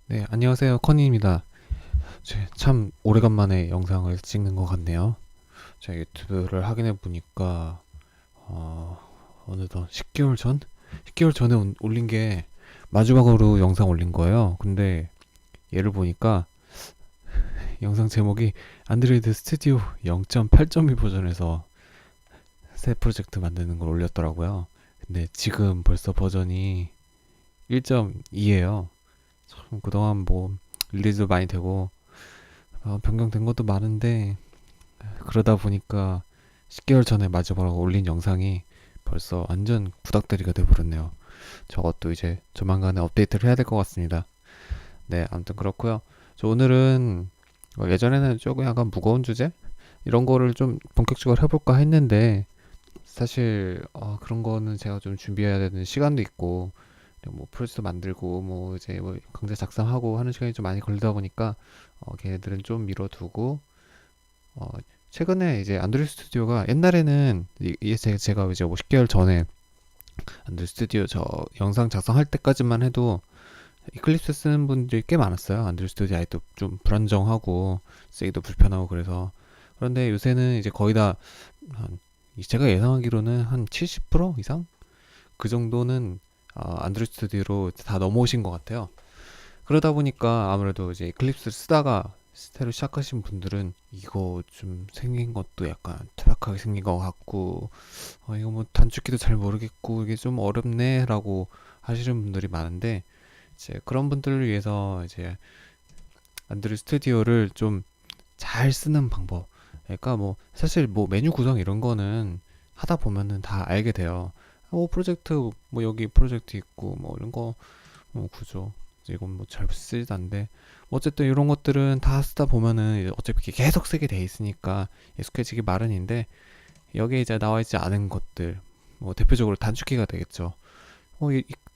네, 안녕하세요. 커니입니다. 참 오래간만에 영상을 찍는 것 같네요. 제가 유튜브를 확인해 보니까 어, 어느덧 10개월 전? 10개월 전에 올린 게 마지막으로 영상 올린 거예요. 근데 얘를 보니까 영상 제목이 안드로이드 스튜디오 0.8.2 버전에서 새 프로젝트 만드는 걸 올렸더라고요. 근데 지금 벌써 버전이 1.2예요. 참 그동안 뭐 릴리즈도 많이 되고 변경된 것도 많은데 그러다 보니까 10개월 전에 마지막으로 올린 영상이 벌써 완전 구닥다리가 돼버렸네요. 저것도 이제 조만간에 업데이트를 해야 될 것 같습니다. 네, 아무튼 그렇고요. 저 오늘은 예전에는 조금 약간 무거운 주제 이런 거를 좀 본격적으로 해볼까 했는데 사실 그런 거는 제가 좀 준비해야 되는 시간도 있고 뭐 프로젝트 만들고 뭐 이제 뭐 강제 작성하고 하는 시간이 좀 많이 걸리다 보니까 걔네들은 좀 미뤄두고 어, 최근에 이제 안드로이드 스튜디오가 옛날에는 제가 이제 50개월 전에 안드로이드 스튜디오 저 영상 작성할 때까지만 해도 이클립스 쓰는 분들이 꽤 많았어요. 안드로이드 스튜디오 아직도 좀 불안정하고 쓰기도 불편하고 그래서 그런데 요새는 이제 거의 다 한, 제가 예상하기로는 한 70% 이상 그 정도는 안드로이드 스튜디오로 다 넘어오신 것 같아요. 그러다 보니까 아무래도 이제 이클립스를 쓰다가 새로 시작하신 분들은 이거 좀 생긴 것도 약간 투박하게 생긴 것 같고 이거 뭐 단축키도 잘 모르겠고 이게 좀 어렵네라고 하시는 분들이 많은데 이제 그런 분들을 위해서 이제 안드로이드 스튜디오를 좀 잘 쓰는 방법 그러니까 뭐 사실 뭐 메뉴 구성 이런 거는 하다 보면은 다 알게 돼요. 뭐 프로젝트 뭐 여기 프로젝트 있고 뭐 이런 거 구조 이건 뭐 잘 쓰지도 않는데 뭐 어쨌든 이런 것들은 다 쓰다 보면은 이제 어차피 계속 쓰게 돼 있으니까 익숙해지기 마련인데 여기에 이제 나와 있지 않은 것들 뭐 대표적으로 단축키가 되겠죠.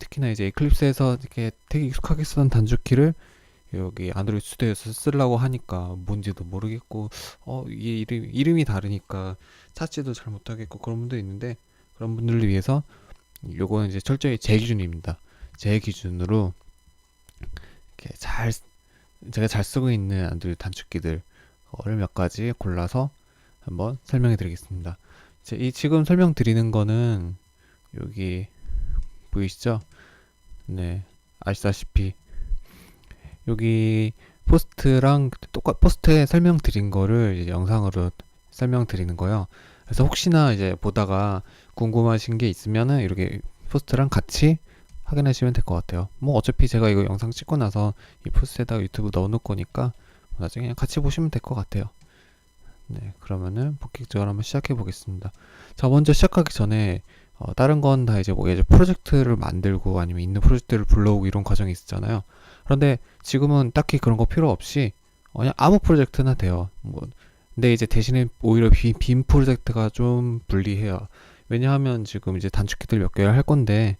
특히나 이제 에클립스에서 이렇게 되게 익숙하게 쓰던 단축키를 여기 안드로이드 스튜디오에서 쓰려고 하니까 뭔지도 모르겠고 이게 이름이 다르니까 찾지도 잘 못하겠고 그런 분도 있는데 그런 분들을 위해서 요거는 이제 철저히 제 기준입니다. 제 기준으로 이렇게 제가 잘 쓰고 있는 안드로이드 단축키들을 몇 가지 골라서 한번 설명해 드리겠습니다. 이 지금 설명드리는 거는 여기 보이시죠? 네, 아시다시피 여기 포스트랑 포스트에 설명드린 거를 이제 영상으로 설명드리는 거예요. 그래서 혹시나 이제 보다가 궁금하신 게 있으면은 이렇게 포스트랑 같이 확인하시면 될 것 같아요. 뭐 어차피 제가 이거 영상 찍고 나서 이 포스트에다가 유튜브 넣어놓을 거니까 나중에 그냥 같이 보시면 될 것 같아요. 네, 그러면은 본격적으로 한번 시작해 보겠습니다. 자, 먼저 시작하기 전에 다른 건 다 이제 뭐 예전 프로젝트를 만들고 아니면 있는 프로젝트를 불러오고 이런 과정이 있었잖아요. 그런데 지금은 딱히 그런 거 필요 없이 그냥 아무 프로젝트나 돼요. 뭐 근데 이제 대신에 오히려 빈 프로젝트가 좀 불리해요. 왜냐하면 지금 이제 단축키들 몇 개를 할 건데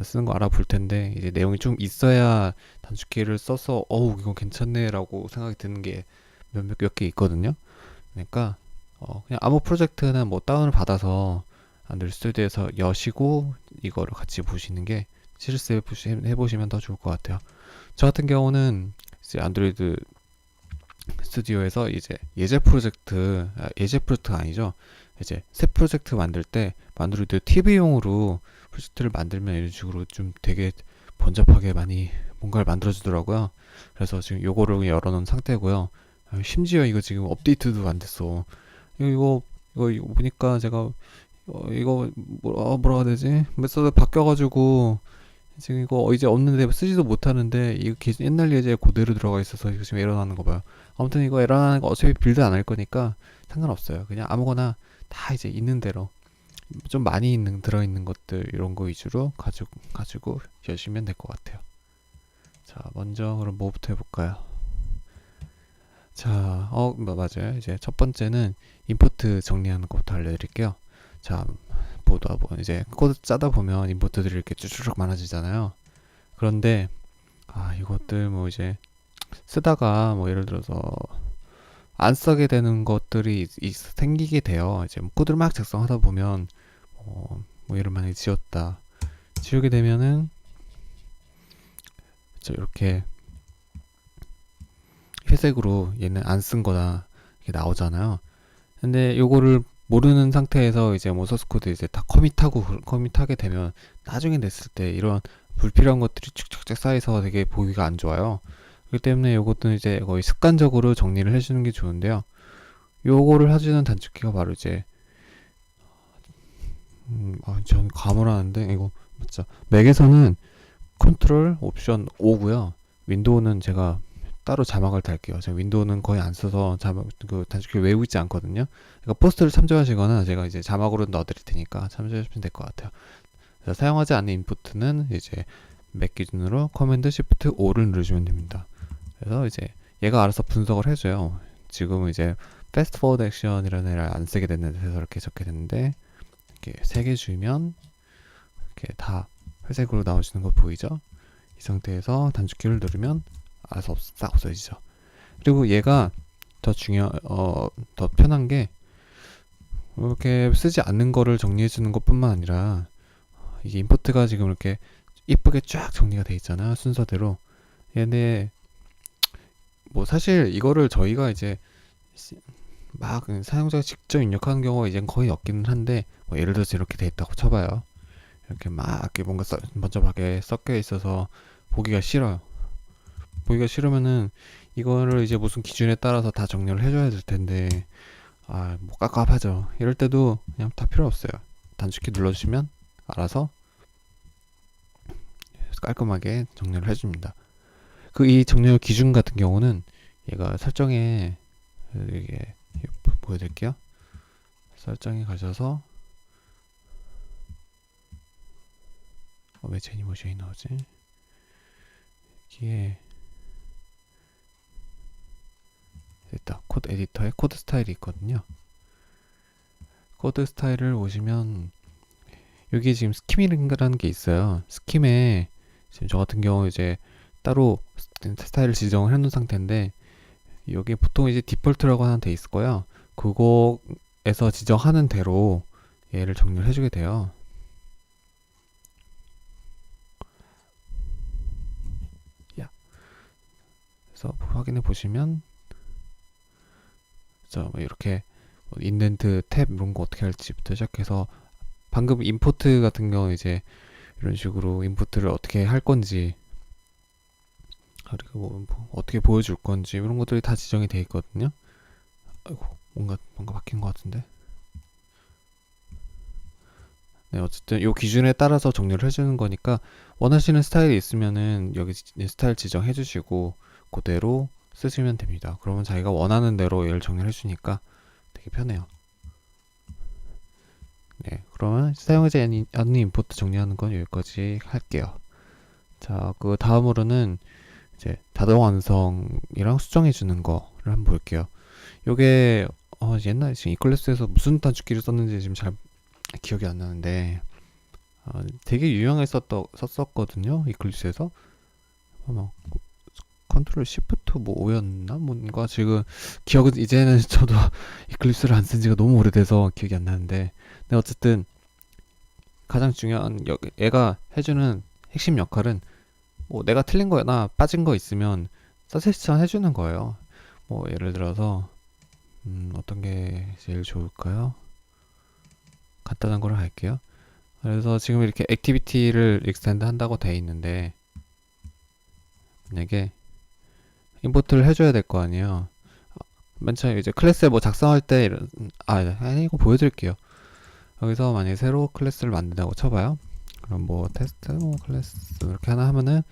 쓰는 거 알아볼 텐데 이제 내용이 좀 있어야 단축키를 써서 이거 괜찮네라고 생각이 드는 게 몇 개 있거든요. 그러니까 그냥 아무 프로젝트나 뭐 다운을 받아서 안드로이드 스튜디오에서 여시고 이거를 같이 보시는 게 실습 해보시면 더 좋을 것 같아요. 저 같은 경우는 이제 안드로이드 스튜디오에서 이제 예제 프로젝트가 아니죠. 이제 새 프로젝트 만들 때 안드로이드 TV용으로 프로젝트를 만들면 이런 식으로 좀 되게 번잡하게 많이 뭔가를 만들어주더라고요. 그래서 지금 요거를 열어놓은 상태고요. 심지어 이거 지금 업데이트도 안 됐어. 이거 보니까 제가 이거 뭐라 해야 되지? 메소드 바뀌어가지고 지금 이거 이제 없는데 쓰지도 못하는데 이거 옛날 예제 그대로 들어가 있어서 이거 지금 에러 나는 거 봐요. 아무튼 이거 에러 나는 거 어차피 빌드 안 할 거니까 상관없어요. 그냥 아무거나 다 이제 있는 대로 좀 많이 들어있는 것들 이런 거 위주로 가지고 여시면 될 것 같아요. 자, 먼저 그럼 뭐부터 해볼까요? 자, 맞아요. 이제 첫 번째는 임포트 정리하는 것부터 알려드릴게요. 자, 이제 코드 짜다 보면 임포트들이 이렇게 쭈쭈쭉 많아지잖아요. 그런데, 이것들 뭐 이제 쓰다가 뭐 예를 들어서 안 쓰게 되는 것들이 생기게 돼요. 이제 뭐 코드를 막 작성하다 보면, 뭐 예를 만약에 지웠다. 지우게 되면은, 이렇게 회색으로 얘는 안 쓴 거다 이렇게 나오잖아요. 근데 요거를 모르는 상태에서 이제 뭐 소스 코드 이제 다 커밋하게 되면 나중에 냈을 때 이런 불필요한 것들이 축축축 쌓여서 되게 보기가 안 좋아요. 그렇기 때문에 요것도 이제 거의 습관적으로 정리를 해주는 게 좋은데요. 요거를 해주는 단축키가 바로 이제 저는 감을 하는데 이거 맞죠? 맥에서는 컨트롤 옵션 O고요. 윈도우는 제가 따로 자막을 달게요. 제가 윈도우는 거의 안 써서 자막 그 단축키를 외우고 있지 않거든요. 그러니까 포스트를 참조하시거나 제가 이제 자막으로 넣어드릴 테니까 참조하시면 될 것 같아요. 그래서 사용하지 않는 인풋은 이제 맥 기준으로 커맨드 시프트 O를 누르시면 됩니다. 그래서 이제 얘가 알아서 분석을 해줘요. 지금은 이제 패스트 포워드 액션이라는 애를 안 쓰게 됐는데 그래서 이렇게 적게 됐는데 이렇게 3개 주면 이렇게 다 회색으로 나오시는 거 보이죠? 이 상태에서 단축키를 누르면 알아서 싹 없어지죠. 그리고 얘가 더 편한 게 이렇게 쓰지 않는 거를 정리해 주는 것뿐만 아니라 이게 임포트가 지금 이렇게 이쁘게 쫙 정리가 돼 있잖아요. 순서대로. 얘네 뭐 사실 이거를 저희가 이제 막 사용자가 직접 입력하는 경우가 이젠 거의 없기는 한데 뭐 예를 들어서 이렇게 돼 있다고 쳐봐요. 이렇게 막 이렇게 뭔가 번잡하게 섞여 있어서 보기가 싫어요. 보기가 싫으면은 이거를 이제 무슨 기준에 따라서 다 정리를 해줘야 될 텐데 뭐 깝깝하죠. 이럴 때도 그냥 다 필요 없어요. 단축키 눌러주시면 알아서 깔끔하게 정리를 해줍니다. 이 정렬 기준 같은 경우는 얘가 설정에 이게 보여드릴게요. 설정에 가셔서 왜 제니모션이 나오지? 여기에 됐다. 코드 에디터에 코드 스타일이 있거든요. 코드 스타일을 오시면 여기 지금 스킴이라는 게 있어요. 스킴에 지금 저 같은 경우 이제 따로 스타일을 지정을 해놓은 상태인데 여기 보통 이제 디폴트라고 하나 돼 있을 거예요. 그거에서 지정하는 대로 얘를 정리를 해주게 돼요. 그래서 확인해 보시면 이렇게 인덴트 탭 이런 거 어떻게 할지부터 시작해서 방금 임포트 같은 경우 이제 이런 식으로 임포트를 어떻게 할 건지 그리고 뭐 어떻게 보여줄 건지 이런 것들이 다 지정이 되어 있거든요. 아이고 뭔가 바뀐 것 같은데. 네, 어쨌든 이 기준에 따라서 정리를 해주는 거니까 원하시는 스타일이 있으면은 여기 스타일 지정해 주시고 그대로 쓰시면 됩니다. 그러면 자기가 원하는 대로 얘를 정리를 해주니까 되게 편해요. 네, 그러면 사용하지 않는 임포트 정리하는 건 여기까지 할게요. 자, 그 다음으로는 이제 자동 완성이랑 수정해 주는 거를 한번 볼게요. 요게 옛날에 지금 이클립스에서 무슨 단축키를 썼는지 지금 잘 기억이 안 나는데 되게 썼었거든요. 이클립스에서 아마 컨트롤 시프트 뭐 5였나? 뭔가 지금 기억은 이제는 저도 이클립스를 안 쓴 지가 너무 오래돼서 기억이 안 나는데 근데 어쨌든 가장 중요한 얘가 해주는 핵심 역할은 뭐 내가 틀린 거나 빠진 거 있으면 서세션 해주는 거예요. 뭐 예를 들어서 어떤 게 제일 좋을까요? 간단한 거를 할게요. 그래서 지금 이렇게 액티비티를 익스텐드 한다고 돼 있는데 만약에 임포트를 해줘야 될 거 아니에요. 맨 처음에 이제 클래스에 뭐 작성할 때 아니 이거 보여드릴게요. 여기서 만약에 새로 클래스를 만든다고 쳐봐요. 그럼 뭐 테스트 뭐 클래스 이렇게 하나 하면은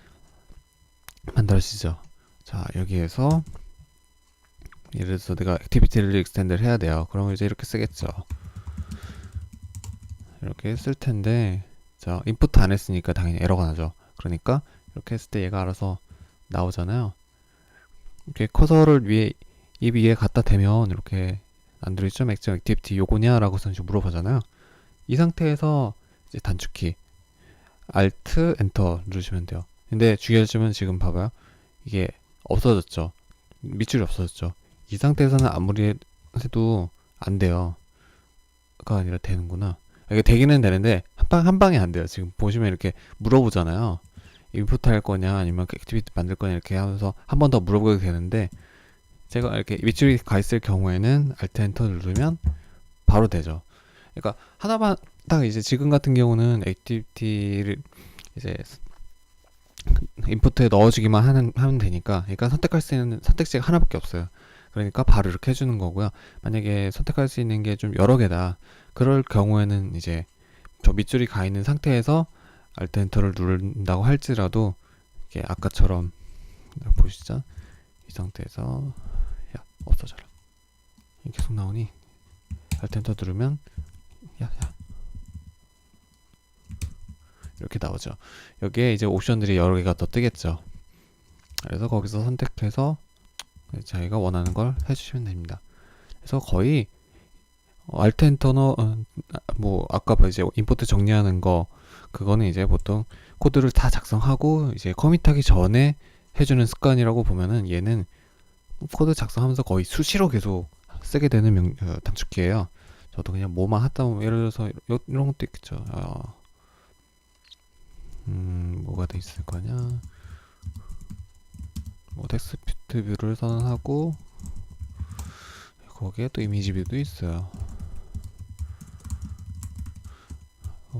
만들어지죠. 자 여기에서 예를 들어서 내가 액티비티를 익스텐드를 해야 돼요. 그러면 이제 이렇게 쓰겠죠. 이렇게 쓸 텐데 자 인풋 안 했으니까 당연히 에러가 나죠. 그러니까 이렇게 했을 때 얘가 알아서 나오잖아요. 이렇게 커서를 이 위에 갖다 대면 이렇게 안드로이드 맥점 액티비티 요거냐 라고 선수 물어보잖아요. 이 상태에서 이제 단축키 Alt 엔터 누르시면 돼요. 근데 중요한 점은 지금 봐봐요. 이게 없어졌죠. 밑줄이 없어졌죠. 이 상태에서는 아무리 해도 안 돼요. 가 아니라 되는구나. 이게 되기는 되는데 한 방에 안 돼요. 지금 보시면 이렇게 물어보잖아요. 임포트 할 거냐 아니면 액티비티 만들 거냐 이렇게 하면서 한 번 더 물어보게 되는데 제가 이렇게 밑줄이 가 있을 경우에는 Alt 엔터 누르면 바로 되죠. 그러니까 하나만 딱 이제 지금 같은 경우는 액티비티를 이제 인풋에 넣어주기만 하면 되니까, 그러니까 선택할 수 있는 선택지가 하나밖에 없어요. 그러니까 바로 이렇게 해주는 거고요. 만약에 선택할 수 있는 게 좀 여러 개다, 그럴 경우에는 이제 저 밑줄이 가 있는 상태에서 Alt 엔터를 누른다고 할지라도 이게 아까처럼 보시죠. 이 상태에서 야 없어져라 이렇게 계속 나오니 Alt 엔터 누르면 야 이렇게 나오죠. 여기에 이제 옵션들이 여러 개가 더 뜨겠죠. 그래서 거기서 선택해서 자기가 원하는 걸 해주시면 됩니다. 그래서 거의 Alt 엔터너 뭐 아까 이제 임포트 정리하는 거, 그거는 이제 보통 코드를 다 작성하고 이제 커밋하기 전에 해주는 습관이라고 보면은, 얘는 코드 작성하면서 거의 수시로 계속 쓰게 되는 단축키예요. 저도 그냥 뭐만 하다 보면, 예를 들어서 이런 것도 있겠죠. 뭐가 돼 있을 거냐, 뭐 텍스트 뷰를 선언하고 거기에 또 이미지 뷰도 있어요.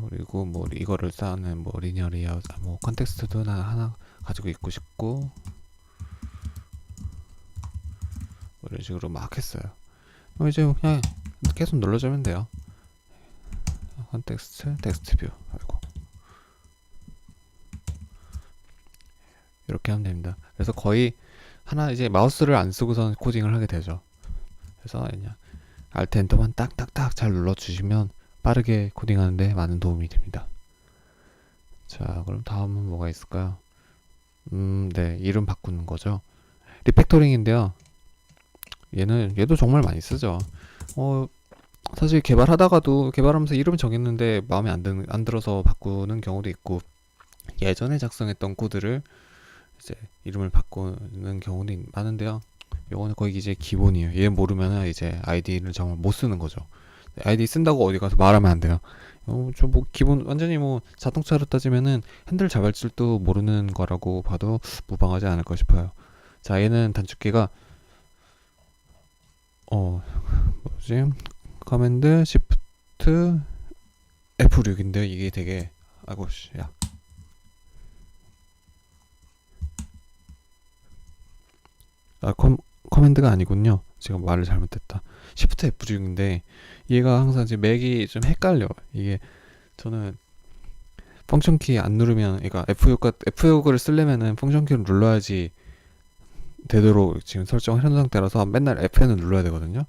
그리고 뭐 이거를 쌓는 뭐 리니어 레이아웃, 뭐 컨텍스트도 하나 가지고 있고 싶고, 뭐 이런 식으로 막 했어요. 이제 그냥 계속 눌러주면 돼요. 컨텍스트, 텍스트 뷰, 아이고, 이렇게 하면 됩니다. 그래서 거의 하나 이제 마우스를 안 쓰고선 코딩을 하게 되죠. 그래서 그냥 Alt 엔터만 딱딱딱 잘 눌러주시면 빠르게 코딩하는데 많은 도움이 됩니다. 자, 그럼 다음은 뭐가 있을까요? 네, 이름 바꾸는 거죠. 리팩토링인데요. 얘도 정말 많이 쓰죠. 사실 개발하면서 이름 정했는데 마음에 안 들어서 바꾸는 경우도 있고, 예전에 작성했던 코드를 이제 이름을 바꾸는 경우도 많은데요. 요거는 거의 이제 기본이에요. 얘 모르면은 이제 아이디를 정말 못 쓰는 거죠. 아이디 쓴다고 어디 가서 말하면 안 돼요. 저 뭐 기본 완전히 뭐 자동차로 따지면은 핸들 잡을 줄도 모르는 거라고 봐도 무방하지 않을까 싶어요. 자, 얘는 단축키가 뭐지? 커맨드 시프트 F6인데 이게 되게, 아이고 씨, 야. 커맨드가 아니군요. 제가 말을 잘못했다. 시프트 F6인데 얘가 항상 이제 맥이 좀 헷갈려. 이게 저는 펑션 키 안 누르면, 그러니까 F6을 쓰려면은 펑션 키를 눌러야지 되도록 지금 설정을 해놓은 상태라서 맨날 F9을 눌러야 되거든요.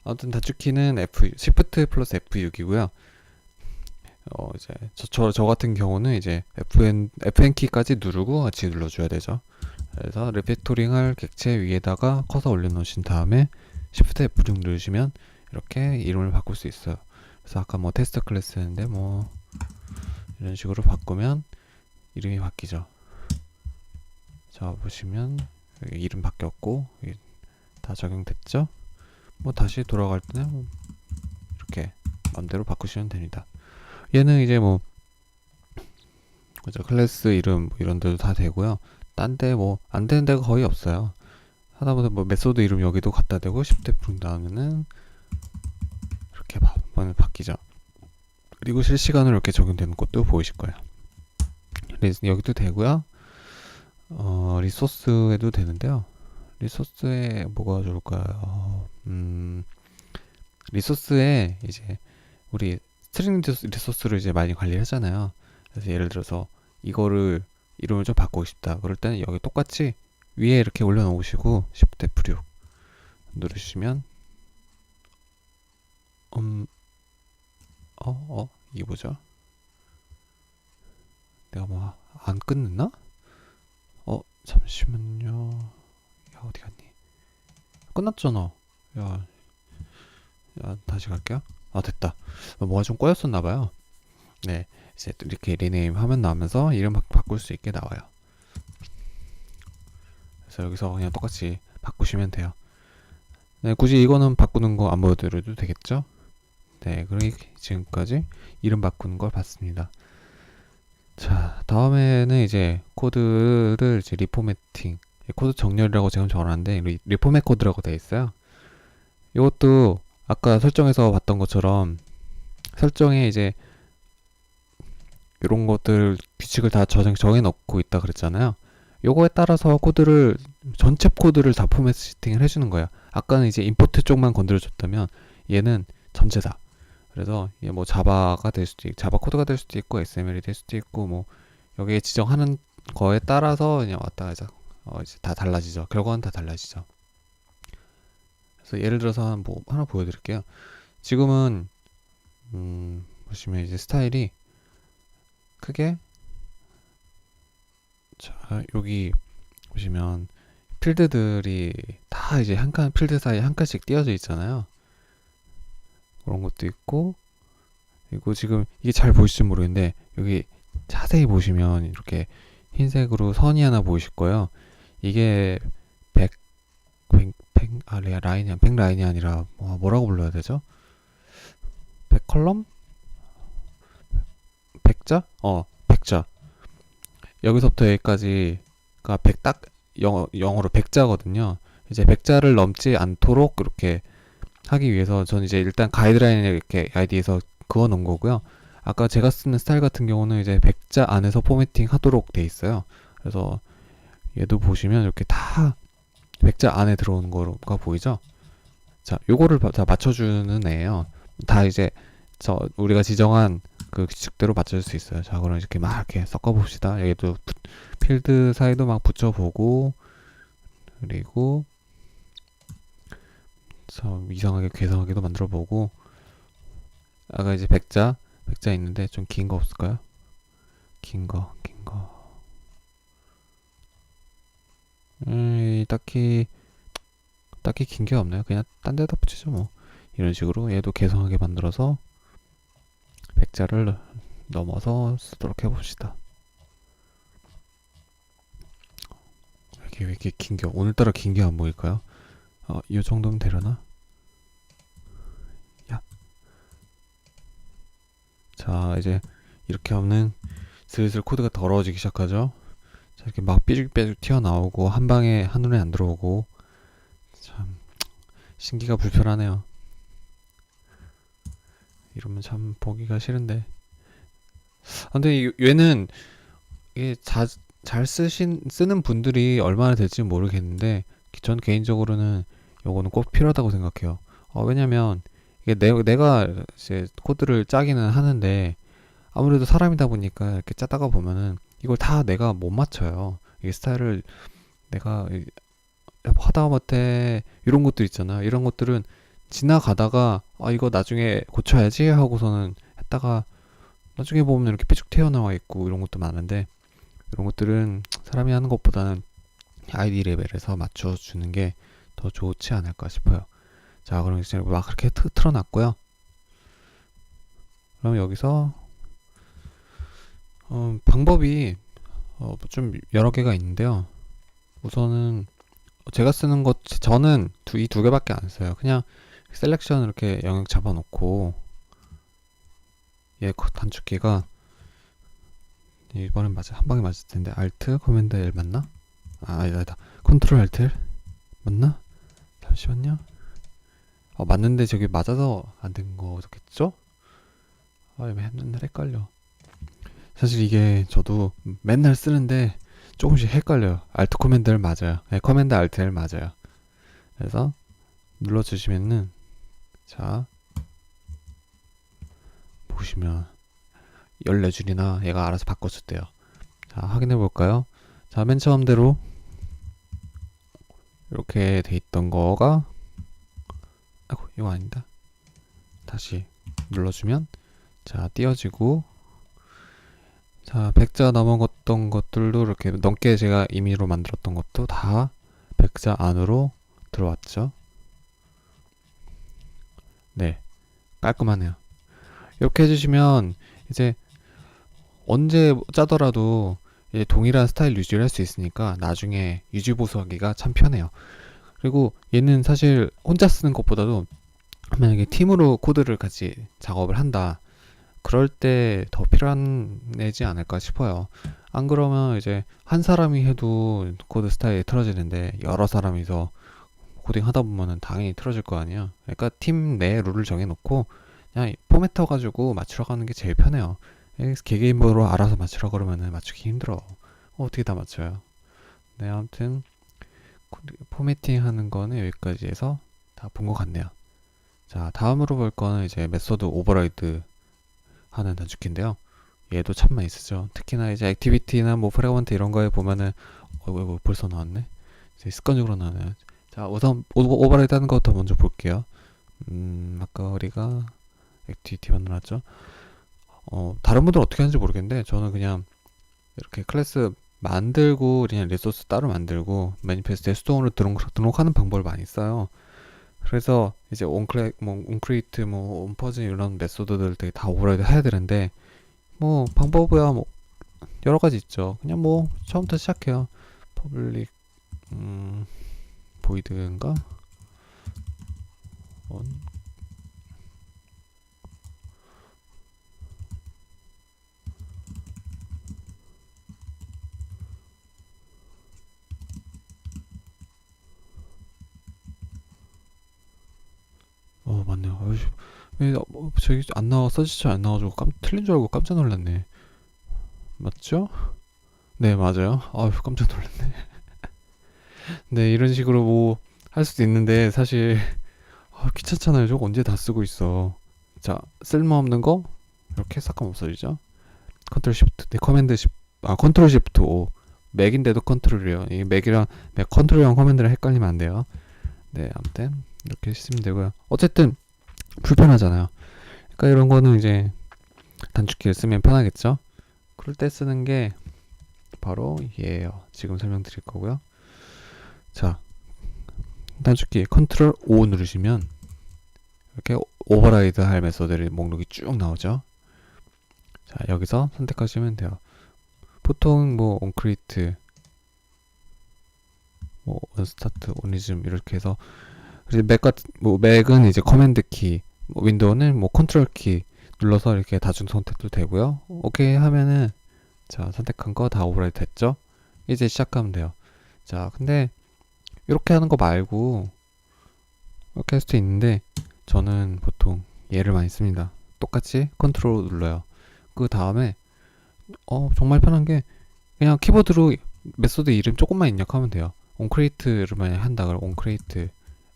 아무튼 단축키는 Shift 플러스 F6이고요. 이제 저 같은 경우는 이제 FN 키까지 누르고 같이 눌러줘야 되죠. 그래서 리팩토링할 객체 위에다가 커서 올려놓으신 다음에 Shift F6 누르시면 이렇게 이름을 바꿀 수 있어요. 그래서 아까 뭐 테스트 클래스였는데 뭐 이런 식으로 바꾸면 이름이 바뀌죠. 자, 보시면 여기 이름 바뀌었고 여기 다 적용됐죠. 뭐 다시 돌아갈 때는 뭐 이렇게 마음대로 바꾸시면 됩니다. 얘는 이제 뭐 그죠, 클래스 이름 뭐 이런 데도 다 되고요. 딴 데 뭐 안 되는 데가 거의 없어요. 하다보다 뭐 메소드 이름 여기도 갖다 대고 Shift F6 나오면은 이렇게 바뀌죠. 그리고 실시간으로 이렇게 적용되는 것도 보이실 거예요. 여기도 되고요. 리소스에도 되는데요. 리소스에 뭐가 좋을까요? 리소스에 이제 우리 스트링 리소스를 이제 많이 관리를 하잖아요. 그래서 예를 들어서 이거를 이름을 좀 바꾸고 싶다. 그럴 때는 여기 똑같이 위에 이렇게 올려놓으시고 Shift F6 누르시면 이게 뭐죠? 내가 뭐 안 끊는나? 잠시만요. 야, 어디 갔니? 끝났잖아. 야, 다시 갈게요. 됐다. 뭐가 좀 꼬였었나봐요. 네, 이제 또 이렇게 리네임 화면 나오면서 이름 바꿀 수 있게 나와요. 그래서 여기서 그냥 똑같이 바꾸시면 돼요. 네, 굳이 이거는 바꾸는 거 안 보여드려도 되겠죠? 네, 그러니까 지금까지 이름 바꾸는 걸 봤습니다. 자, 다음에는 이제 코드를 이제 리포매팅, 코드 정렬이라고 지금 적어놨는데 리포맷 코드라고 되어 있어요. 이것도 아까 설정에서 봤던 것처럼 설정에 이제 이런 것들 규칙을 다 정해 놓고 있다 그랬잖아요. 요거에 따라서 코드를 전체 코드를 다 포맷팅을 해주는 거야. 아까는 이제 임포트 쪽만 건드려줬다면 얘는 전체다. 그래서 이게 뭐 자바가 될 수도 있고 자바 코드가 될 수도 있고 XML이 될 수도 있고 뭐 여기에 지정하는 거에 따라서 그냥 왔다 가자 이제 다 달라지죠. 결과는 다 달라지죠. 그래서 예를 들어서 뭐 하나 보여드릴게요. 지금은 보시면 이제 스타일이 크게 자 여기 보시면 필드들이 다 이제 한 칸 필드 사이에 한 칸씩 띄어져 있잖아요. 그런 것도 있고 그리고 지금 이게 잘 보이실지 모르겠는데 여기 자세히 보시면 이렇게 흰색으로 선이 하나 보이실 거예요. 이게 100 라인이 100 라인이 아니라 뭐라고 불러야 되죠? 100컬럼? 100자? 100자. 여기서부터 여기까지가 100 딱 영어로 100자거든요. 이제 100자를 넘지 않도록 이렇게 하기 위해서 전 이제 일단 가이드라인을 이렇게 아이디에서 그어 놓은 거고요. 아까 제가 쓰는 스타일 같은 경우는 이제 100자 안에서 포매팅 하도록 돼 있어요. 그래서 얘도 보시면 이렇게 다 100자 안에 들어오는 거가 보이죠? 자, 요거를 다 맞춰주는 애예요. 다 이제 우리가 지정한 그 규칙대로 맞춰줄 수 있어요. 자, 그럼 이렇게 막 이렇게 섞어봅시다. 여기도 필드 사이도 막 붙여보고 그리고 이상하게 괴상하게도 만들어보고 아까 이제 100자 있는데 좀 긴 거 없을까요? 긴 거. 딱히 긴 게 없네요. 그냥 딴 데다 붙이죠 뭐. 이런 식으로 얘도 개성하게 만들어서 100자를 넘어서 쓰도록 해봅시다. 왜 이렇게 긴 게 오늘따라 긴 게 안 보일까요? 이 정도면 되려나? 야. 자, 이제 이렇게 하면 슬슬 코드가 더러워지기 시작하죠. 자, 이렇게 막 삐죽삐죽 튀어나오고 한 방에 한눈에 안 들어오고 참 신기가 불편하네요. 이러면 참 보기가 싫은데. 근데 얘는 이게 잘 쓰는 분들이 얼마나 될지 모르겠는데 전 개인적으로는 요거는 꼭 필요하다고 생각해요. 왜냐면 이게 내가 이제 코드를 짜기는 하는데 아무래도 사람이다 보니까 이렇게 짜다가 보면은 이걸 다 내가 못 맞춰요. 이게 스타일을 내가 하다못해 이런 것들 있잖아. 이런 것들은 지나가다가 이거 나중에 고쳐야지 하고서는 했다가 나중에 보면 이렇게 삐죽 튀어나와 있고 이런 것도 많은데 이런 것들은 사람이 하는 것보다는 아이디 레벨에서 맞춰주는 게 더 좋지 않을까 싶어요. 자, 그럼 이제 막 그렇게 틀어놨고요. 그럼 여기서 방법이 좀 여러 개가 있는데요. 우선은 제가 쓰는 것 저는 이 두 개밖에 안 써요. 그냥 셀렉션 이렇게 영역 잡아놓고 얘 단축키가 이번엔 한 방에 맞을 텐데 Alt 커맨드 L 맞나? 아니다. 컨트롤 Alt L 맞나? 잠시만요. 맞는데 저기 맞아서 안 된 거겠죠? 맨날 헷갈려. 사실 이게 저도 맨날 쓰는데 조금씩 헷갈려요. Alt 커맨드 L 맞아요. 네, 커맨드 Alt L 맞아요. 그래서 눌러주시면은 자 보시면 14줄이나 얘가 알아서 바꿔줬대요. 자, 확인해 볼까요? 자, 맨 처음대로 이렇게 돼 있던 거가 이거 아니다. 다시 눌러주면 자, 띄어지고 자, 100자 넘어갔던 것들도 이렇게 넘게 제가 임의로 만들었던 것도 다 100자 안으로 들어왔죠. 네, 깔끔하네요. 이렇게 해주시면 이제 언제 짜더라도 이제 동일한 스타일 유지를 할 수 있으니까 나중에 유지 보수하기가 참 편해요. 그리고 얘는 사실 혼자 쓰는 것보다도 만약에 팀으로 코드를 같이 작업을 한다 그럴 때 더 필요하지 않을까 싶어요. 안 그러면 이제 한 사람이 해도 코드 스타일이 틀어지는데 여러 사람이서 코딩 하다 보면은 당연히 틀어질 거 아니야. 그러니까 팀 내 룰을 정해놓고 그냥 포맷터 가지고 맞추러 가는 게 제일 편해요. 개개인별로 알아서 맞추라 그러면은 맞추기 힘들어. 어떻게 다 맞춰요? 네, 아무튼 포매팅 하는 거는 여기까지 해서 다 본 것 같네요. 자, 다음으로 볼 거는 이제 메소드 오버라이드 하는 단축키인데요. 얘도 참 많이 쓰죠. 특히나 이제 액티비티나 뭐 프레그먼트 이런 거에 보면은 벌써 나왔네. 이제 습관적으로 나와요. 자, 우선 오버라이드 하는 것부터 먼저 볼게요. 아까 우리가 액티비티 만들었죠. 다른 분들은 어떻게 하는지 모르겠는데 저는 그냥 이렇게 클래스 만들고 그냥 리소스 따로 만들고 매니페스트에 수동으로 등록하는 방법을 많이 써요. 그래서 이제 onCreate, 뭐 onPurge 이런 메소드들 되게 다 오버라이드 해야 되는데 뭐 방법이야 뭐 여러 가지 있죠. 그냥 뭐 처음부터 시작해요. public void인가? 맞네요. 어이씨, 왜 저기 안 나와 써지지 안 나와가지고 틀린 줄 알고 깜짝 놀랐네. 맞죠? 네, 맞아요. 아유, 깜짝 놀랐네. 네, 이런 식으로 뭐 할 수도 있는데 사실 귀찮잖아요. 저거 언제 다 쓰고 있어. 자, 쓸모없는 거 이렇게 싹 하면 없어지죠. 컨트롤 시프트, 네, 컨트롤 시프트 O. 맥인데도 컨트롤이에요. 이 맥이랑 맥 컨트롤이랑 커맨드랑 헷갈리면 안 돼요. 네, 아무튼 이렇게 쓰면 되고요. 어쨌든 불편하잖아요. 그러니까 이런 거는 이제 단축키를 쓰면 편하겠죠. 그럴 때 쓰는 게 바로 얘예요. 지금 설명드릴 거고요. 자, 단축키 컨트롤 O 누르시면 이렇게 오버라이드 할 메소드의 목록이 쭉 나오죠. 자, 여기서 선택하시면 돼요. 보통 뭐 onCreate, 뭐 onStart, onResume 이렇게 해서 맥은 이제 커맨드 키, 뭐 윈도우는 뭐 컨트롤 키 눌러서 이렇게 다중 선택도 되고요. 오케이 하면은 자, 선택한 거 다 오버라이드 됐죠? 이제 시작하면 돼요. 자, 근데 이렇게 하는 거 말고 이렇게 할 수도 있는데 저는 보통 얘를 많이 씁니다. 똑같이 컨트롤 눌러요. 그 다음에 정말 편한 게 그냥 키보드로 메소드 이름 조금만 입력하면 돼요. onCreate를 만약 한다 그러면 onCreate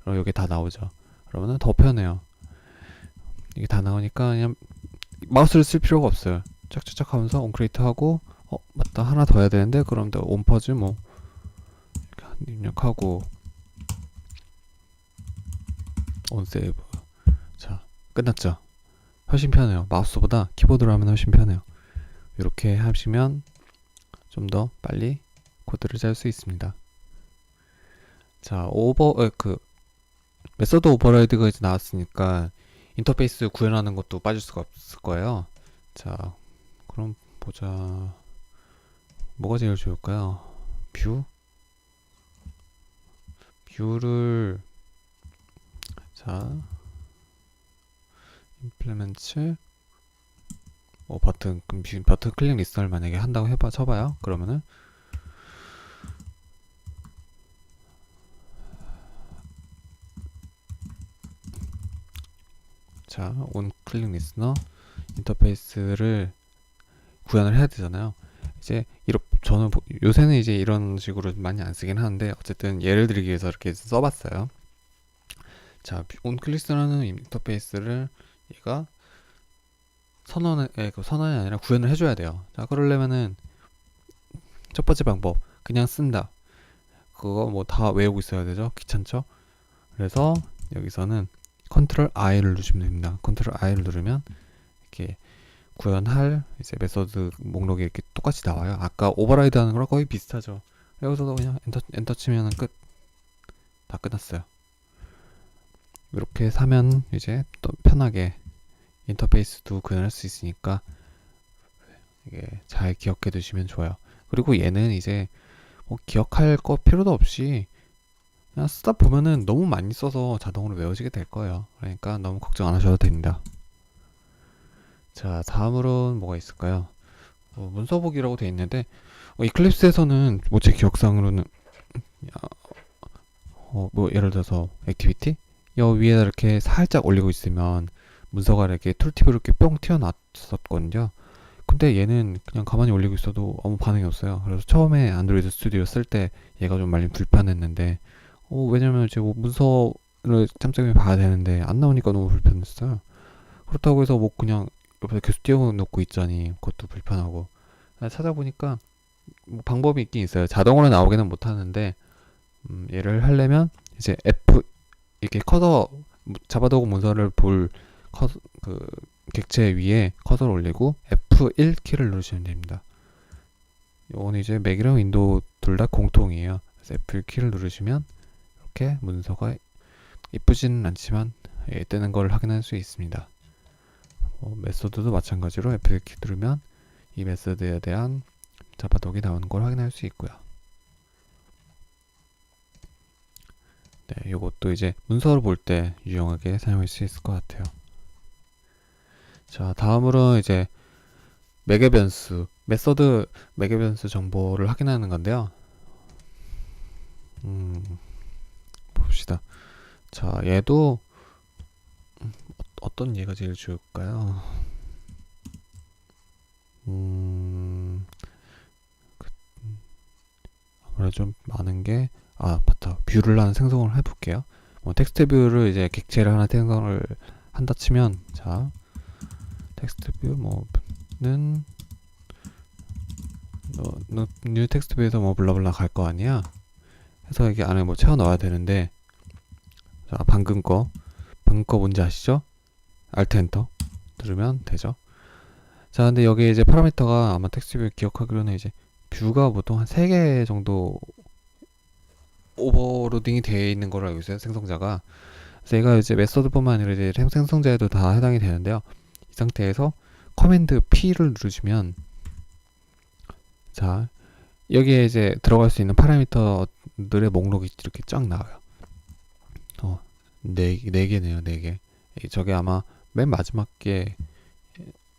여기 다 나오죠. 그러면은 더 편해요. 이게 다 나오니까 그냥 마우스를 쓸 필요가 없어요. 짝짝짝 하면서 onCreate 하고 맞다 하나 더 해야 되는데 그럼 또 onPurge 뭐 입력하고 onSave. 자, 끝났죠. 훨씬 편해요. 마우스보다 키보드로 하면 훨씬 편해요. 이렇게 하시면 좀 더 빨리 코드를 짤 수 있습니다. 자, 메서드 오버라이드가 이제 나왔으니까 인터페이스 구현하는 것도 빠질 수가 없을 거예요. 자, 그럼 보자. 뭐가 제일 좋을까요? 뷰를 자, implement 버튼 클릭 리스트를 만약에 한다고 쳐봐요. 그러면은 자, on 클릭 리스너 인터페이스를 구현을 해야 되잖아요. 이제 저는 요새는 이제 이런 식으로 많이 안 쓰긴 하는데 어쨌든 예를 들기 위해서 이렇게 써봤어요. 자, on 클릭 리스너라는 인터페이스를 얘가 선언이 아니라 구현을 해줘야 돼요. 자, 그러려면은 첫 번째 방법 그냥 쓴다. 그거 뭐 다 외우고 있어야 되죠. 귀찮죠? 그래서 여기서는 컨트롤 I를 누르시면 됩니다. 컨트롤 I를 누르면 이렇게 구현할 이제 메소드 목록이 이렇게 똑같이 나와요. 아까 오버라이드 하는 거랑 거의 비슷하죠. 여기서도 그냥 엔터 치면은 다 끝났어요. 이렇게 사면 이제 또 편하게 인터페이스도 구현할 수 있으니까 이게 잘 기억해 두시면 좋아요. 그리고 얘는 이제 뭐 기억할 거 필요도 없이 그냥 쓰다 보면은 너무 많이 써서 자동으로 외워지게 될 거예요. 그러니까 너무 걱정 안 하셔도 됩니다. 자, 다음으로는 뭐가 있을까요? 문서 보기라고 돼 있는데 이클립스에서는 뭐 제 기억상으로는 뭐 예를 들어서 액티비티 여 위에 이렇게 살짝 올리고 있으면 문서가 이렇게 툴팁으로 이렇게 뿅 튀어나왔었거든요. 근데 얘는 그냥 가만히 올리고 있어도 아무 반응이 없어요. 그래서 처음에 안드로이드 스튜디오 쓸 때 얘가 좀 많이 불편했는데 왜냐면 이제 뭐 문서를 짬짬이 봐야 되는데 안 나오니까 너무 불편했어요. 그렇다고 해서 뭐 그냥 옆에 계속 띄워놓고 있자니 그것도 불편하고 찾아보니까 뭐 방법이 있긴 있어요. 자동으로 나오기는 못하는데 얘를 하려면 이제 F 이렇게 커서 잡아두고 문서를 볼 그 객체 위에 커서를 올리고 F1 키를 누르시면 됩니다. 이거는 이제 맥이랑 윈도우 둘 다 공통이에요. 그래서 F1 키를 누르시면 이렇게 문서가 이쁘지는 않지만 뜨는 걸 확인할 수 있습니다. 메소드도 마찬가지로 F1 키 누르면 이 메소드에 대한 잡아두기 나오는 걸 확인할 수 있고요. 네, 이것도 이제 문서를 볼 때 유용하게 사용할 수 있을 것 같아요. 자, 다음으로 이제 매개 변수, 메소드 매개 변수 정보를 확인하는 건데요. 봅시다. 자, 얘도 어떤 예가 제일 좋을까요? 아무래도 좀 많은 게 맞다. 뷰를 하나 생성을 해볼게요. 텍스트 뷰를 이제 객체를 하나 생성을 한다 치면, 자, 텍스트 뷰 뭐는 뉴 텍스트 뷰에서 뭐 블라블라 갈 거 아니야. 해서 여기 안에 뭐 채워 넣어야 되는데, 자, 방금 거 뭔지 아시죠? 알트 엔터 누르면 되죠. 자, 근데 여기 이제 파라미터가 아마 텍스트 뷰 기억하기로는 이제 뷰가 보통 한 3개 정도 오버로딩이 되어 있는 걸로 알고 있어요, 생성자가. 그래서 얘가 이제 메서드뿐만 아니라 이제 생성자에도 다 해당이 되는데요. 이 상태에서 커맨드 P를 누르시면, 자, 여기에 이제 들어갈 수 있는 파라미터들의 목록이 이렇게 쫙 나와요. 네 개네요, 4개. 저게 아마 맨 마지막 게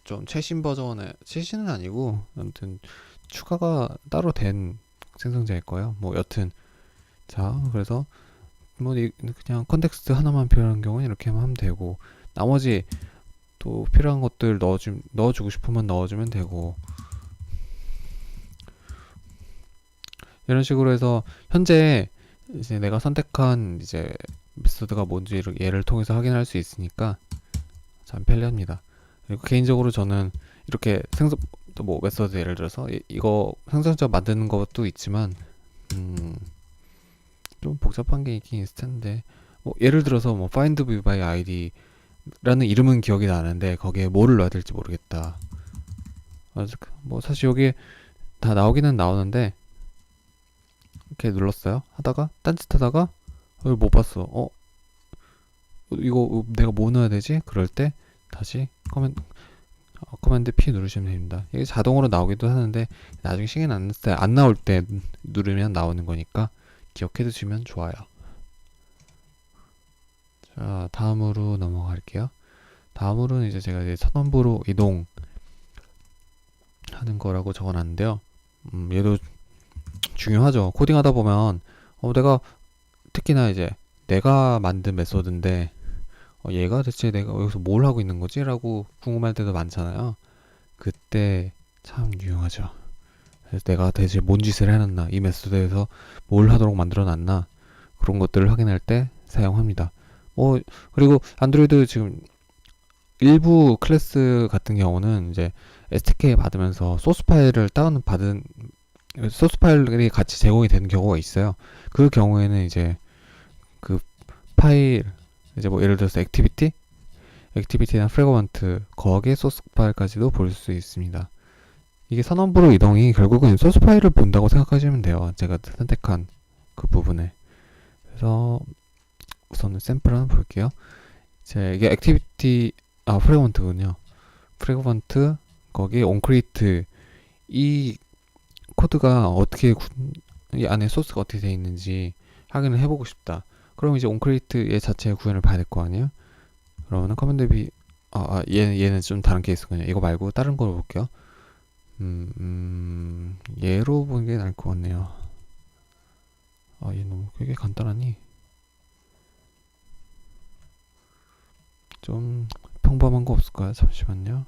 좀 최신 버전의, 최신은 아니고, 아무튼 추가가 따로 된 생성자일 거예요. 뭐 여튼, 자, 그래서 뭐 그냥 컨텍스트 하나만 필요한 경우는 이렇게 하면 되고, 나머지 또 필요한 것들 넣어주고 싶으면 넣어주면 되고, 이런 식으로 해서 현재 이제 내가 선택한 이제 메소드가 뭔지 얘를 통해서 확인할 수 있으니까 참 편리합니다. 그리고 개인적으로 저는 이렇게 뭐 메소드 예를 들어서 이거 생성자 만드는 것도 있지만 좀 복잡한 게 있긴 있을 텐데, 뭐 예를 들어서 뭐 find view by id라는 이름은 기억이 나는데 거기에 뭐를 넣어야 될지 모르겠다. 뭐 사실 여기에 다 나오기는 나오는데 이렇게 눌렀어요. 하다가 딴짓하다가 이걸 못 봤어. 이거 내가 뭐 넣어야 되지? 그럴 때 다시 커맨드 P 누르시면 됩니다. 이게 자동으로 나오기도 하는데 나중에 신경 안 나올 때 누르면 나오는 거니까 기억해 두시면 좋아요. 자, 다음으로 넘어갈게요. 다음으로는 이제 제가 이제 선언부로 이동하는 거라고 적어놨는데요. 얘도 중요하죠. 코딩하다 보면 내가 특히나 이제 내가 만든 메소드인데 얘가 대체 내가 여기서 뭘 하고 있는 거지? 라고 궁금할 때도 많잖아요. 그때 참 유용하죠. 그래서 내가 대체 뭔 짓을 해놨나, 이 메소드에서 뭘 하도록 만들어놨나, 그런 것들을 확인할 때 사용합니다. 그리고 안드로이드 지금 일부 클래스 같은 경우는 이제 SDK 받으면서 소스 파일을 다운받은 소스 파일이 같이 제공이 되는 경우가 있어요. 그 경우에는 이제 그 파일 이제 뭐 예를 들어서 액티비티나 프래그먼트 거기에 소스 파일까지도 볼 수 있습니다. 이게 선언부로 이동이 결국은 소스 파일을 본다고 생각하시면 돼요. 제가 선택한 그 부분에. 그래서 우선은 샘플 하나 볼게요. 이게 프래그먼트군요. 프래그먼트 거기에 onCreate 이 코드가 이 안에 소스가 어떻게 되어 있는지 확인을 해보고 싶다. 그럼 이제 onCreate의 자체의 구현을 봐야 될 거 아니에요? 그러면은 커맨드 B 얘는 좀 다른 케이스군요. 이거 말고 다른 걸로 볼게요. 얘로 보는 게 나을 것 같네요. 얘 너무 되게 간단하니 좀 평범한 거 없을까요? 잠시만요.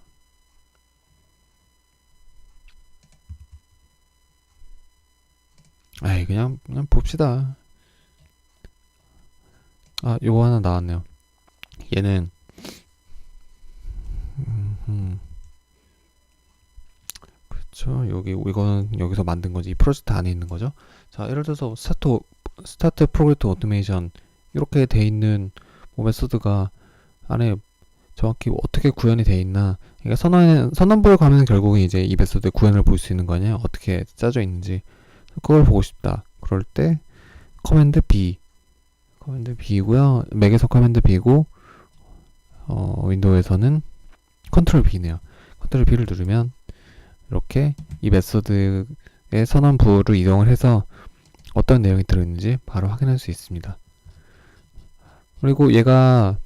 그냥 봅시다. 요거 하나 나왔네요. 얘는 그렇죠. 이거는 여기서 만든 거지. 이 프로젝트 안에 있는 거죠. 자, 예를 들어서 스타트 프로젝트 오토메이션 이렇게 돼 있는 뭐 메소드가 안에 정확히 어떻게 구현이 돼 있나. 그러니까 선언부에 가면 결국은 이제 이 메소드의 구현을 볼 수 있는 거 아니야. 어떻게 짜져 있는지. 그걸 보고 싶다. 그럴 때 커맨드 B이고요. 맥에서 커맨드 B고 윈도우에서는 컨트롤 B네요. 컨트롤 B를 누르면 이렇게 이 메소드의 선언부로 이동을 해서 어떤 내용이 들어있는지 바로 확인할 수 있습니다. 그리고 얘가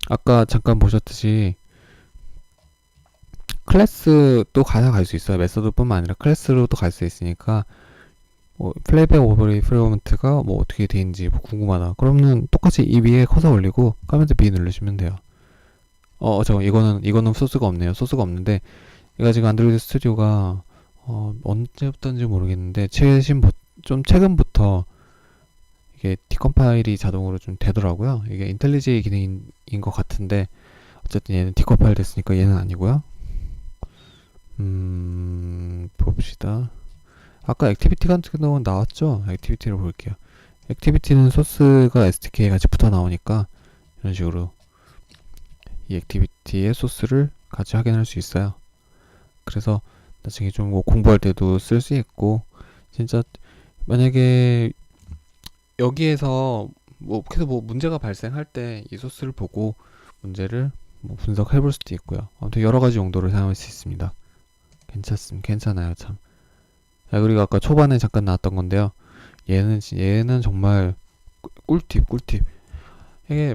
아까 잠깐 보셨듯이 클래스도 가져갈 수 있어요. 메소드뿐만 아니라 클래스로도 갈 수 있으니까 플레이백 오버레이 프레그먼트가 어떻게 되는지 궁금하다. 그러면 똑같이 이 위에 커서 올리고 커맨드 B 누르시면 돼요. 이거는 소스가 없네요. 소스가 없는데 얘가 지금 안드로이드 스튜디오가 언제부터인지 모르겠는데 좀 최근부터 이게 디컴파일이 자동으로 좀 되더라고요. 이게 인텔리제이 기능인 것 같은데 어쨌든 얘는 디컴파일 됐으니까 얘는 아니고요. 봅시다. 아까 액티비티 같은 경우는 나왔죠? 액티비티를 볼게요. 액티비티는 소스가 SDK 같이 붙어 나오니까 이런 식으로 이 액티비티의 소스를 같이 확인할 수 있어요. 그래서 나중에 좀 공부할 때도 쓸 수 있고, 진짜 만약에 여기에서 계속 문제가 발생할 때 이 소스를 보고 문제를 분석해 볼 수도 있고요. 아무튼 여러 가지 용도로 사용할 수 있습니다. 괜찮아요, 참. 그리고 아까 초반에 잠깐 나왔던 건데요. 얘는 정말 꿀팁. 이게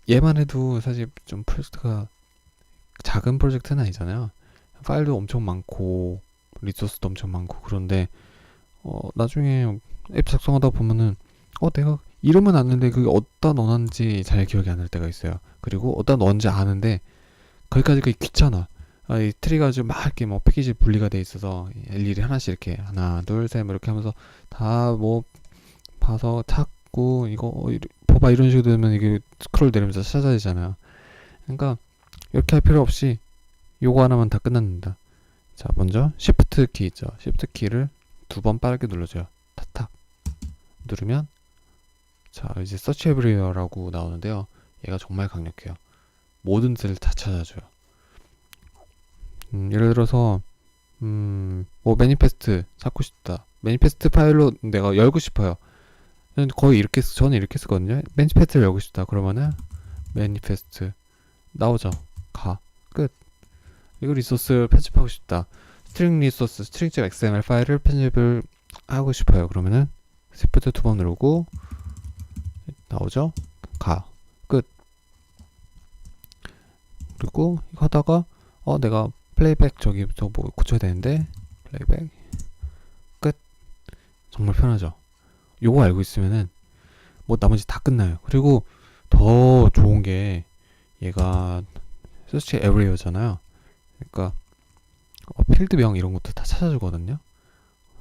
얘만 해도 사실 좀 프로젝트가 작은 프로젝트는 아니잖아요. 파일도 엄청 많고 리소스도 엄청 많고. 그런데 나중에 앱 작성하다 보면은 내가 이름은 아는데 그게 어디다 넣었는지 잘 기억이 안 날 때가 있어요. 그리고 어디다 넣었는지 아는데 거기까지가 귀찮아. 이 트리가 좀 막 이렇게 패키지 분리가 돼 있어서 일일이 하나씩 이렇게 하나 둘 셋 이렇게 하면서 다 봐서 찾고 이거 봐봐 이런 식으로 되면 이게 스크롤 내리면서 찾아야 되잖아요. 그러니까 이렇게 할 필요 없이 요거 하나만 다 끝납니다. 자, 먼저 Shift 키 있죠. Shift 키를 2번 빠르게 눌러줘요. 탁탁 누르면 자, 이제 Search Everywhere라고 나오는데요. 얘가 정말 강력해요. 모든 셀을 다 찾아줘요. 예를 들어서 매니페스트 찾고 싶다. 매니페스트 파일로 내가 열고 싶어요. 저는 이렇게 쓰거든요. 매니페스트를 열고 싶다. 그러면은 매니페스트 나오죠. 끝. 이거 리소스 편집하고 싶다. 스트링 XML 파일을 편집을 하고 싶어요. 그러면은 Shift 2번 누르고 나오죠. 끝. 그리고 이거 하다가 내가 플레이백 저기부터 고쳐야 되는데 플레이백 끝. 정말 편하죠. 요거 알고 있으면은 나머지 다 끝나요. 그리고 더 좋은 게 얘가 Search Everywhere잖아요. 그러니까 필드명 이런 것도 다 찾아주거든요.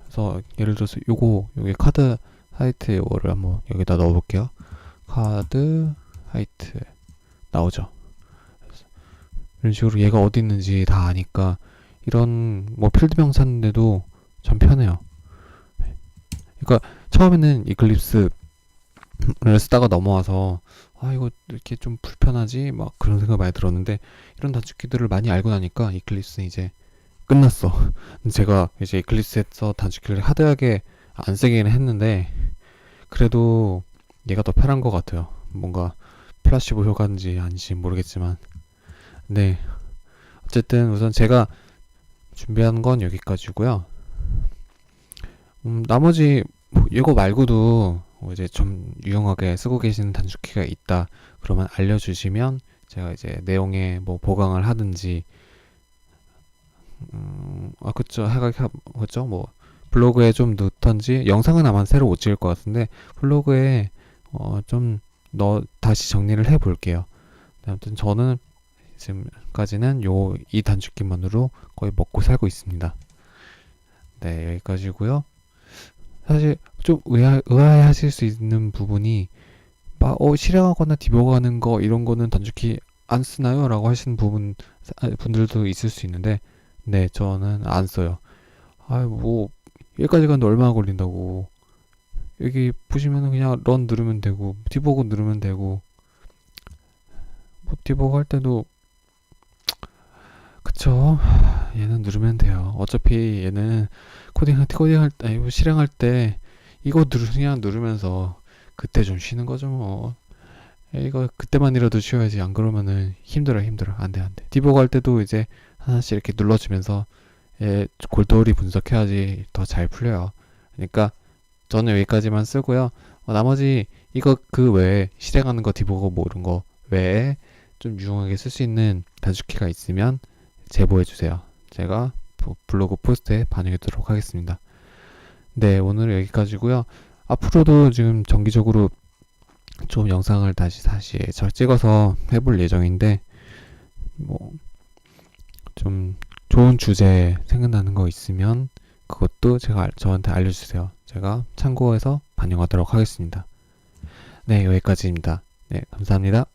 그래서 예를 들어서 요게 카드 하이트 요거를 한번 여기다 넣어볼게요. 카드 하이트 나오죠. 이런 식으로 얘가 어디 있는지 다 아니까 이런 필드명 찾는데도 참 편해요. 그러니까 처음에는 이클립스를 쓰다가 넘어와서 이거 이렇게 좀 불편하지 그런 생각 많이 들었는데 이런 단축키들을 많이 알고 나니까 이클립스는 이제 끝났어. 제가 이제 이클립스에서 단축키를 하드하게 안 쓰기는 했는데 그래도 얘가 더 편한 것 같아요. 뭔가 플라시보 효과인지 아닌지 모르겠지만 네, 어쨌든 우선 제가 준비한 건 여기까지고요. 나머지 이거 말고도 이제 좀 유용하게 쓰고 계시는 단축키가 있다 그러면 알려주시면 제가 이제 내용에 뭐 보강을 하든지, 그쵸. 그쵸. 뭐, 블로그에 좀 넣던지, 영상은 아마 새로 못 찍을 것 같은데, 블로그에, 좀, 다시 정리를 해 볼게요. 아무튼 저는 지금까지는 이 단축키만으로 거의 먹고 살고 있습니다. 네, 여기까지고요. 사실 좀 의아해하실 수 있는 부분이, 막, 실행하거나 디버그하는 거, 이런 거는 단축키 안 쓰나요? 라고 하시는 분들도 있을 수 있는데, 네, 저는 안 써요. 뭐, 여기까지 가는데 얼마나 걸린다고. 여기 보시면은 그냥 런 누르면 되고, 디버그 누르면 되고, 뭐, 디버그 할 때도, 그쵸. 얘는 누르면 돼요. 어차피 얘는 코딩할 때, 아니, 실행할 때, 그냥 누르면서, 그때 좀 쉬는 거죠, 뭐. 이거 그때만이라도 쉬어야지. 안 그러면은 힘들어. 안 돼. 디버그 할 때도 이제 하나씩 이렇게 눌러주면서 골똘히 분석해야지 더 잘 풀려요. 그러니까 저는 여기까지만 쓰고요. 나머지 이거 그 외에 실행하는 거 디버그 뭐 이런 거 외에 좀 유용하게 쓸 수 있는 단축키가 있으면 제보해 주세요. 제가 블로그 포스트에 반영하도록 하겠습니다. 네, 오늘 여기까지고요. 앞으로도 지금 정기적으로 좀 영상을 다시 찍어서 해볼 예정인데, 뭐 좀 좋은 주제 생각나는 거 있으면 그것도 저한테 알려주세요. 제가 참고해서 반영하도록 하겠습니다. 네, 여기까지입니다. 네, 감사합니다.